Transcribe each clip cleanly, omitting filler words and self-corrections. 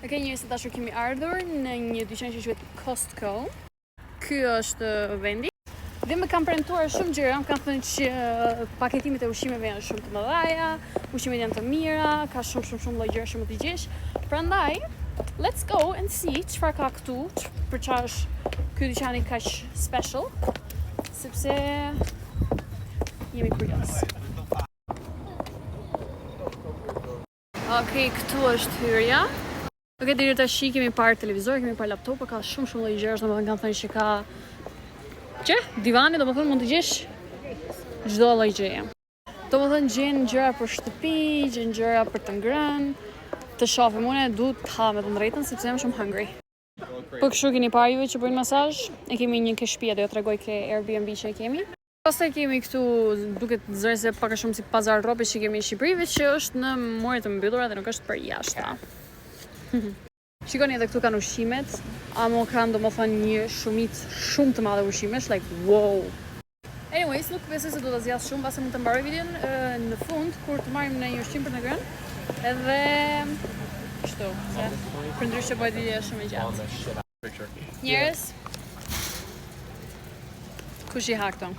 Okej, njerëz të dashur, kemi ardhur në një dyqan që quhet Costco. Ky është vendi. Dhe më kam premtuar shumë gjëra, më kanë thënë që paketimet e ushqimeve janë shumë të mëdha, ushqimet janë të mira, ka shumë lloj gjëra që mund t'i gjesh. Prandaj, let's go and see çfarë ka këtu, për çfarë është ky dyqani kaq special, sepse jemi kurioz. Okej, këtu është hyrja. Okej, deri tash kemi parë televizor, kemi parë laptop, ka shumë lloj gjërash, domethënë kanë thënë që ka divani, domethënë mund të gjesh çdo lloj gjëje. Domethënë gjen gjëra për shtëpi, gjen gjëra për të ngrënë, të shohim. Unë duhet të ha me të drejtën sepse jam shumë hungry. Po kështu keni parë juve që bëjnë masazh, e kemi një ke shtëpia, do t'ju tregoj ke Airbnb që e kemi. Pastaj kemi këtu, duket zëre se pak a shumë si pazar rrobe që kemi në Shqipëri, që është në more të mbyllura dhe nuk është për jashtë. Shikoni edhe këtu kanë ushqimet, amo kanë domethënë një shumicë shumë të madhe ushqimesh, like wow. Anyways, nuk besoj se do ta zgjas shumë, pasi mund të mbaroj videon në fund kur të marrim në një ushqim për të ngrënë. Edhe kështu, se për ndryshe bëhet video shumë e gjatë. Njerëz, kush i ha këto?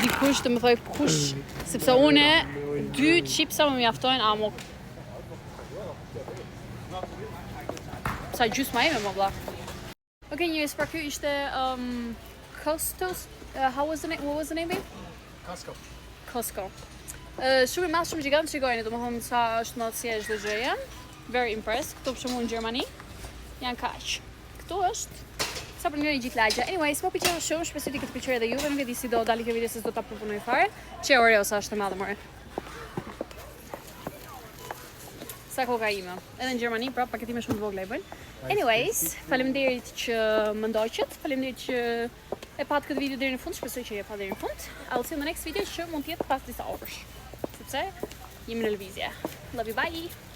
Dikush të më thoj kush, sepse une 2 chipsa më mjaftojnë, amo. Sa gjysma ime më vlla. Okej, njerëz, pra ky ishte Costos. What was the name? Costco. Shumë i madh, shumë gjigant, shikojeni, domethënë sa është madhësia e çdo gjëje. Very impressed. Këtu për shembull në Gjermani janë kaq. Këtu është sa për ngrënë gjithë lagja. Anyways, po pëlqeu shumë, shpresoj të këtë pëlqejë edhe juve, nuk e di si do dalë kjo video se do ta përpunoj fare. Çe Oreo sa është e madhe more. Sa koka ime. Edhe në Gjermani, pra paketime shumë të vogla i bëjnë. Anyways, faleminderit që më ndoqët, faleminderit që e pat këtë video deri në fund, shpresoj që e pa deri në fund. I'll see you in the next video që mund të jetë pas disa orësh. Sepse jemi në lëvizje. Love you, bye!